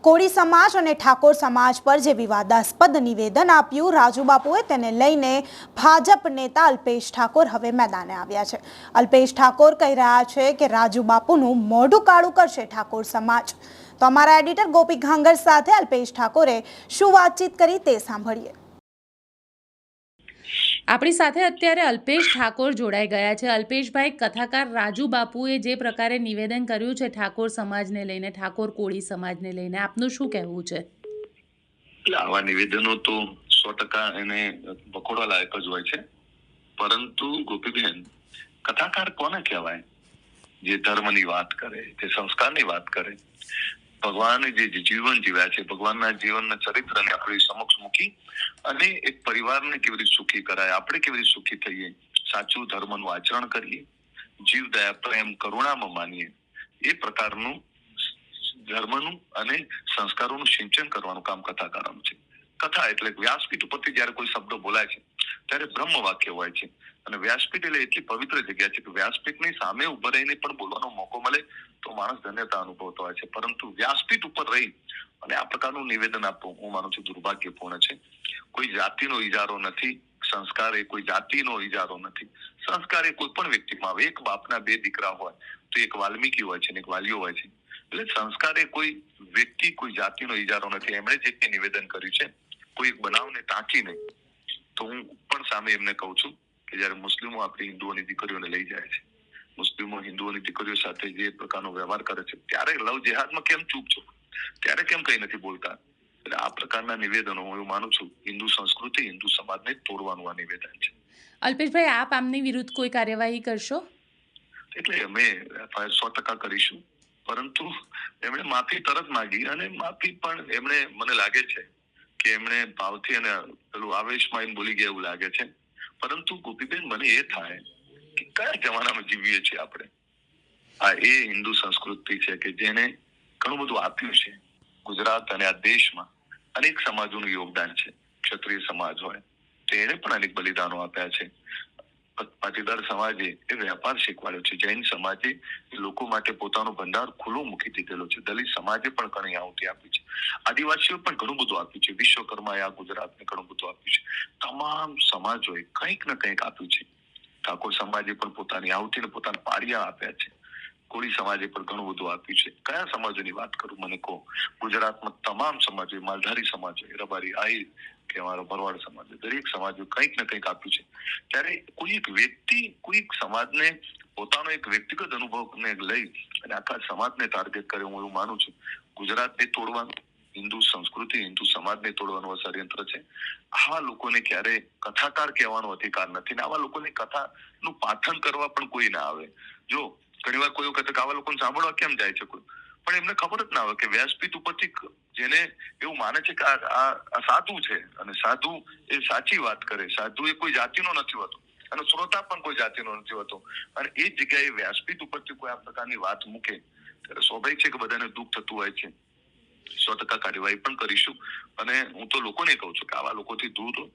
કોળી સમાજ અને ઠાકોર સમાજ પર જે વિવાદાસ્પદ નિવેદન આપ્યું રાજુબાપુએ, તેને લઈને ભાજપ નેતા અલ્પેશ ઠાકોર હવે મેદાને આવ્યા છે। અલ્પેશ ઠાકોર કહી રહ્યા છે કે રાજુબાપુનું મોઢું કાળું કરશે ઠાકોર સમાજ। તો અમારા એડિટર ગોપી ઘાંગર સાથે અલ્પેશ ઠાકોરે શું વાતચીત કરી તે સાંભળીએ। આપણી સાથે અત્યારે અલ્પેશ ઠાકોર જોડાઈ ગયા છે। અલ્પેશભાઈ, કથાકાર રાજુબાપુએ જે પ્રકારે નિવેદન કર્યું છે ઠાકોર સમાજને લઈને, ઠાકોર કોળી સમાજને લઈને, આપનું શું કહેવું છે? આવા નિવેદનો તો 100% એને બખોડવા લાયક જ હોય છે, પરંતુ ગોપીબેન, કથાકાર કોને કહેવાય? જે ધર્મની વાત કરે, જે સંસ્કારની વાત કરે, ભગવાને જે જીવન જીવ્યા છે, ભગવાનના જીવનના ચરિત્રને આપણી સમક્ષ મૂકી અને એક પરિવારને કેવી રીતે સુખી કરાય, આપણે કેવી રીતે સુખી થઈએ, સાચું ધર્મનું આચરણ કરીએ, જીવ દયા પ્રેમ કરુણામાં માનીએ, એ પ્રકારનું ધર્મનું અને સંસ્કારોનું સિંચન કરવાનું કામ કથાકારોનું છે। કથા એટલે વ્યાસપીઠ ઉપરથી જયારે કોઈ શબ્દો બોલાય છે ત્યારે બ્રહ્મ વાક્ય હોય છે, અને વ્યાસપીઠ એટલે એટલી પવિત્ર જગ્યા છે કે વ્યાસપીઠની સામે ઉભા રહીને પણ બોલવાનો મોકો મળે તો માણસ ધન્યતા અનુભવતો હોય છે, પરંતુ વ્યાસપીઠ ઉપર રહી અને આ પ્રકારનું નિવેદન આપવું હું માનું છું દુર્ભાગ્યપૂર્ણ છે। કોઈ જાતિનો ઇજારો નથી, સંસ્કાર એ કોઈ જાતિનો ઇજારો નથી, સંસ્કાર એ કોઈ પણ વ્યક્તિમાં આવે। એક બાપના 2 દીકરા હોય તો એક વાલ્મીકી હોય છે અને એક વાલિયો હોય છે, એટલે સંસ્કાર એ કોઈ વ્યક્તિ કોઈ જાતિનો ઇજારો નથી। એમણે જે કંઈ નિવેદન કર્યું છે કોઈ એક બનાવને ટાંકીને, તો હું પણ સામે એમને કહું છું કે જયારે મુસ્લિમો આપણી હિન્દુઓની દીકરીઓને લઈ જાય છે, મુસ્લિમો હિન્દુઓની દીકરીઓ સાથે જે પ્રકારનો વ્યવહાર કરે છે, ત્યારે લવ જેહાદમાં કેમ ચૂપ છો? ત્યારે કેમ કઈ નથી બોલતા? એટલે આ પ્રકારના નિવેદનો હું એવું માનું છું હિન્દુ સંસ્કૃતિ, હિન્દુ સમાજને તોડવાનું આ નિવેદન છે। અલ્પેશભાઈ, આપ આમની વિરુદ્ધ કોઈ કાર્યવાહી કરશો? એટલે અમે 100% કરીશું, પરંતુ એમણે માફી તરત માંગી અને માફી પણ એમણે, મને લાગે છે કે એમણે ભાવથી અને પેલું આવેશમાં બોલી ગયા એવું લાગે છે, પરંતુ ગોપીબેન, મને એ થાય કે કયા જમાનામાં જીવીએ છીએ આપણે? આ એ હિન્દુ સંસ્કૃતિ છે કે જેને ઘણું બધું આપ્યું છે। ગુજરાત અને આ દેશમાં અનેક સમાજોનું યોગદાન છે। ક્ષત્રિય સમાજ હોય તેને પણ અનેક બલિદાનો આપ્યા છે, પાટીદાર સમાજે એ વ્યાપાર શીખવાડ્યો છે, જૈન સમાજે લોકો માટે પોતાનો ભંડાર ખુલ્લો મૂકી દીધેલો છે, દલિત સમાજે પણ ઘણી આહુતિ આપી છે, આદિવાસીઓ પણ ઘણું બધું આપ્યું છે, વિશ્વકર્માએ આ ગુજરાતને ઘણું બધું આપ્યું છે, તમામ સમાજોએ કંઈક ને કંઈક આપ્યું છે। ઠાકોર સમાજે પણ પોતાની આહુતિને પોતાના પાળિયા આપ્યા છે, કોળી સમાજે પણ ઘણું બધું આપ્યું છે। કયા સમાજોની વાત કરું મને કહો? ગુજરાતમાં તમામ સમાજો, માલધારી સમાજો, રબારી આહિર કે અમારો ભરવાડ સમાજ, દરેક સમાજો કંઈક ને કંઈક આપ્યું છે। ત્યારે કોઈ એક વ્યક્તિ કોઈ એક સમાજને પોતાનો એક વ્યક્તિગત અનુભવને લઈ અને આખા સમાજને ટાર્ગેટ કરે, હું એવું માનું છું ગુજરાતને તોડવાનું, હિન્દુ સંસ્કૃતિ, હિન્દુ સમાજને તોડવાનું ષડયંત્ર છે। આવા લોકોને ક્યારે કથાકાર કહેવાનો અધિકાર નથી, ને આવા લોકોને કથાનું પાઠન કરવા પણ કોઈ ના આવે। જો ઘણી વાર કોઈ વખત આવા લોકોને સાંભળવા કેમ જાય છે કોઈ, પણ એમને ખબર જ ના આવે કે વ્યાસપીઠ ઉપરથી જેને એવું માને છે કે આ સાધુ છે અને સાધુ એ સાચી વાત કરે, સાધુ એ કોઈ જાતિનો નથી હોતો અને શ્રોતા પણ કોઈ જાતિનો નથી હોતો, અને એ જ જગ્યાએ વ્યાસપીઠ ઉપરથી કોઈ આ પ્રકારની વાત મૂકે ત્યારે સ્વાભાવિક છે કે બધાને દુઃખ થતું હોય છે। 100% કાર્યવાહી પણ કરીશું, અને હું તો લોકોને કહું છું કે આવા લોકોથી દૂર રહો।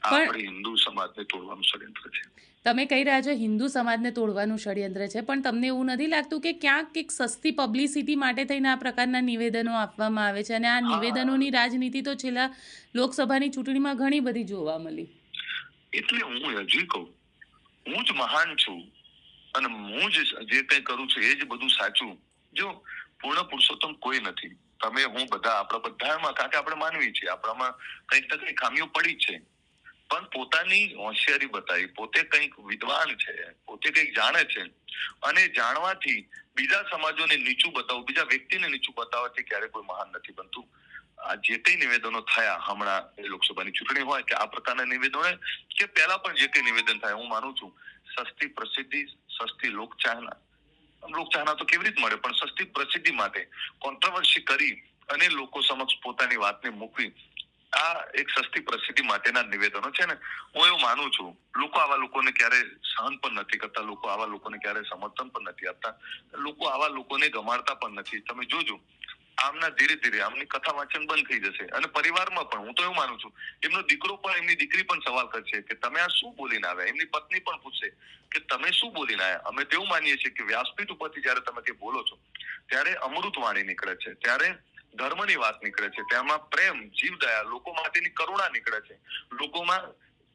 આપણે હિન્દુ સમાજને તોડવાનું ષડયંત્ર છે। તમે કહી રહ્યા છો હિન્દુ સમાજને તોડવાનું ષડયંત્ર છે, પણ તમને એવું નથી લાગતું કે ક્યાંક એક સસ્તી પબ્લિસિટી માટે થઈને આ પ્રકારના નિવેદનો આપવામાં આવે છે, અને આ નિવેદનોની રાજનીતિ તો છેલ્લા લોકસભાની ચૂંટણીમાં ઘણી બધી જોવા મળી? એટલે હું હજી કહું, હું જ મહાન છું અને હું જ જે કંઈ કરું છું એ જ બધું સાચું। જો પૂર્ણ પુરુષોત્તમ કોઈ નથી, તમે હું બધા, આપણા બધામાં, કારણ કે આપણે માનવી છીએ, આપણામાં કંઈક ને કંઈક ખામીઓ પડી જ છે, પણ પોતાની હોશિયારી બતાવી, પોતે કંઈક વિદ્વાન છે, પોતે કંઈક જાણે છે, અને જાણવાથી બીજા સમાજોને નીચું બતાવવું, બીજા વ્યક્તિને નીચું બતાવવાથી ક્યારે કોઈ મહાન નથી બનતું। આ જે કઈ નિવેદનો થયા હમણાં એ લોકસભાની ચૂંટણી હોય કે આ પ્રકારના નિવેદનો કે પહેલા પણ જે કઈ નિવેદન થાય, હું માનું છું સસ્તી પ્રસિદ્ધિ, સસ્તી લોકચાહના તો કેવી રીતે મળે, પણ સસ્તી પ્રસિદ્ધિ માટે કોન્ટ્રોવર્સી કરી અને લોકો સમક્ષ પોતાની વાતને મૂકવી, આ એક સસ્તી પ્રસિદ્ધિ માટેના નિવેદનો છે ને। હું એવું માનું છું લોકો આવા લોકોને ક્યારે સહન પણ નથી કરતા, લોકો આવા લોકોને ક્યારે સમર્થન પણ નથી આપતા, લોકો આવા લોકોને ગમાડતા પણ નથી। તમે જોજો આમના ધીરે ધીરે આમની કથા વાંચન બંધ થઈ જશે, અને પરિવારમાં પણ હું તો એવું માનું છું એમનો દીકરો પણ, એમની દીકરી પણ સવાલ કરશે કે તમે આ શું બોલીને આવ્યા, એમની પત્ની પણ પૂછશે કે તમે શું બોલીને આવ્યા। અમે તેવું માનીએ છીએ કે વ્યાસપીઠ ઉપરથી જયારે તમે કંઈ બોલો છો ત્યારે અમૃત વાણી નીકળે છે, ત્યારે ધર્મની વાત નીકળે છે, તેમાં પ્રેમ, જીવદયા, લોકો માટેની કરુણા નીકળે છે. લોકોમાં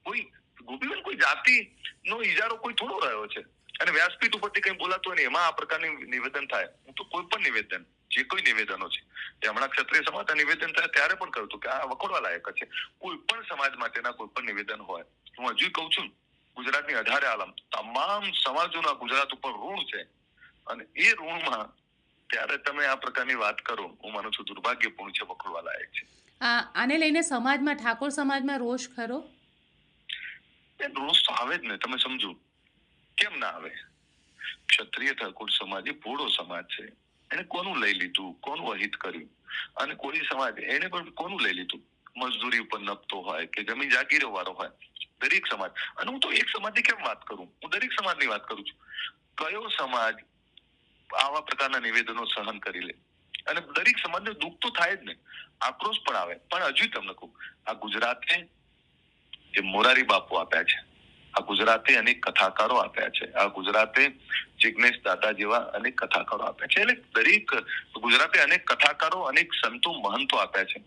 કોઈ ગોપીબેન કોઈ જાતિનો ઇજારો કોઈ થોડો રહ્યો છે. અને વ્યાસપીઠ ઉપરથી કંઈ બોલાતું હોય ને એમાં આ પ્રકારની નિવેદન થાય. હું તો કોઈ પણ નિવેદન, જે કોઈ નિવેદનો છે એ હમણાં ક્ષત્રિય સમાજના નિવેદન થાય ત્યારે પણ કહ્યું હતું કે આ વખોડવા લાયક છે. કોઈ પણ સમાજ માટેના કોઈ પણ નિવેદન હોય, હું હજુ કહું છું, ગુજરાતની 18 આલમ તમામ સમાજોના ગુજરાત ઉપર ઋણ છે. અને એ ઋણમાં ત્યારે તમે આ પ્રકારની વાત કરો, હું માનું છું દુર્ભાગ્યપૂર્ણ છે, વખોડવા લાયક છે. આને લઈને સમાજમાં, ઠાકોર સમાજમાં રોષ ખરો? એ રોષ તો આવે જ ને, તમે સમજો, કેમ ના આવે? ક્ષત્રિય ઠાકોર સમાજ એ ભોળો સમાજ છે. એને કોનું લઈ લીધું, કોનું અહિત કર્યું? અને કોળી સમાજ એને પણ કોનું લઈ લીધું? મજદૂરી ઉપર નપતો હોય કે જમીન જાગીરો વાળો હોય, દરેક સમાજ. અને હું તો એક સમાજની કેમ વાત કરું, હું દરેક સમાજની વાત કરું છું. કયો સમાજ આવા પ્રકારના નિવેદનો સહન કરી લે? અને દરેક સમાજને દુઃખ તો થાય જ ને, આક્રોશ પણ આવે. પણ હજુ તમને કહું, આ ગુજરાતે જે મોરારી બાપુ આપ્યા છે, આ ગુજરાતે અનેક કથાકારો આપ્યા છે, આ ગુજરાતે જિગ્નેશ દાદા જેવા અનેક કથાકારો આપ્યા છે. એટલે દરેક ગુજરાતે અનેક કથાકારો, અનેક સંતો, મહંતો આપ્યા છે.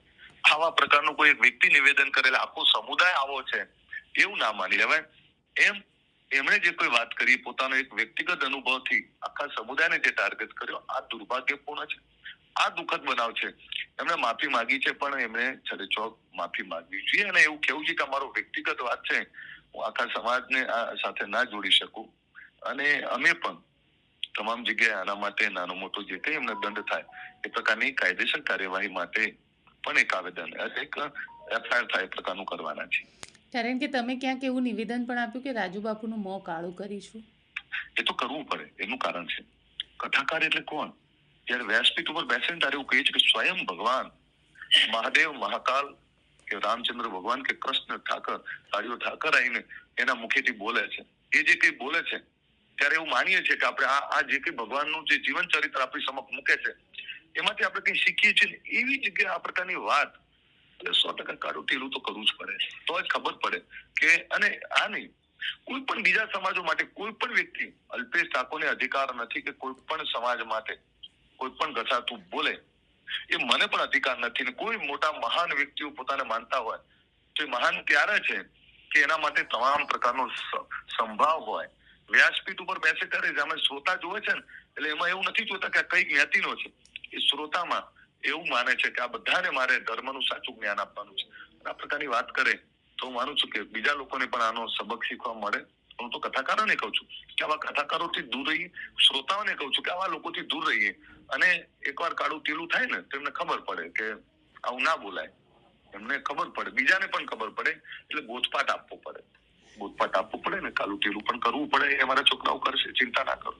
આવા પ્રકારનું કોઈ એક વ્યક્તિ નિવેદન કરેલા આખો સમુદાય આવો છે એવું ના માની લેવાય. એમણે જે કોઈ વાત કરી, પોતાનો એક વ્યક્તિગત અનુભવથી આખા સમુદાયને જે ટાર્ગેટ કર્યો, આ દુર્ભાગ્યપૂર્ણ છે, આ દુઃખદ બનાવ છે. એમણે માફી માંગી છે, પણ એમણે છડેચોક માફી માંગવી જોઈએ. અને એવું કેવું છે કે અમારો વ્યક્તિગત વાત છે, હું આખા સમાજને આ સાથે ના જોડી શકું. અને અમે પણ તમામ જગ્યાએ આના માટે નાનો મોટો જે કંઈ એમને દંડ થાય એ પ્રકારની કાયદેસર કાર્યવાહી માટે પણ એક આવેદન, એક એફઆઈઆર થાય એ પ્રકારનું કરવાના છે. કારણ કે તમે ક્યાંક એવું નિવેદન પણ આપ્યું કે રાજુ બાપુનું મોં કાળું કરીશું. એ તો કરવું પડે, એનું કારણ છે. કથાકાર એટલે કોણ? જયારે વ્યાસપીઠ ઉપર બેસે ને ત્યારે એવું કહે છે કે સ્વયં ભગવાન મહાદેવ, મહાકાલ કે રામચંદ્ર ભગવાન કે કૃષ્ણ ઠાકર, કાળિયો ઠાકર આવીને એના મુખેથી બોલે છે. એ જે કઈ બોલે છે ત્યારે એવું માનીએ છીએ કે આપણે આ જે કઈ ભગવાનનું જે જીવન ચરિત્ર આપણી સમક્ષ મૂકે છે એમાંથી આપણે કઈ શીખીએ છીએ ને, એવી જગ્યાએ આ પ્રકારની વાત, એટલે 100% કાળું ટીલું તો કરવું જ પડે. તો જ ખબર પડે કે, અને આ નહીં, કોઈ પણ બીજા સમાજો માટે કોઈ પણ વ્યક્તિ, અલ્પેશ ઠાકોરને અધિકાર નથી કે કોઈ પણ સમાજ માટે કોઈ પણ ઘસાતું બોલે. એ મને પણ અધિકાર નથી. ને કોઈ મોટા મહાન વ્યક્તિઓ પોતાને માનતા હોય તો એ મહાન ત્યારે છે કે એના માટે તમામ પ્રકારનો સંભાવ હોય. વ્યાસપીઠ ઉપર બેસે ત્યારે અમે શ્રોતા જોવે છે ને, એટલે એમાં એવું નથી જોતા કે કઈ જ્ઞાતિનો છે. એ શ્રોતામાં એવું માને છે કે આ બધાને મારે ધર્મનું સાચું જ્ઞાન આપવાનું છે. આ પ્રકારની વાત કરે તો હું માનું છું કે બીજા લોકોને પણ આનો સબક શીખવા મળે. હું તો કથાકારોને કહું છું કે આવા કથાકારોથી દૂર રહીએ, શ્રોતાઓને કહું છું કે આવા લોકોથી દૂર રહીએ. અને એકવાર કાળું ટીલું થાય ને તો એમને ખબર પડે કે આવું ના બોલાય. એમને ખબર પડે, બીજાને પણ ખબર પડે. એટલે બોધપાઠ આપવો પડે, બોધપાઠ આપવું પડે ને કાળું ટીલું પણ કરવું પડે. એ અમારા છોકરાઓ કરશે, ચિંતા ના કરો.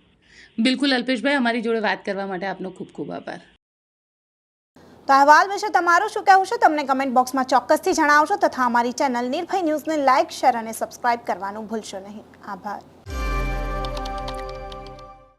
બિલકુલ અલ્પેશભાઈ, અમારી જોડે વાત કરવા માટે આપનો ખૂબ ખૂબ આભાર. તો અહેવાલ વિશે તમારું શું કહેવું છે તમને કમેન્ટ બોક્સમાં ચોક્કસથી જણાવશો, તથા અમારી ચેનલ નિર્ભય ન્યૂઝને લાઇક, શેર અને સબસ્ક્રાઇબ કરવાનું ભૂલશો નહીં. આભાર.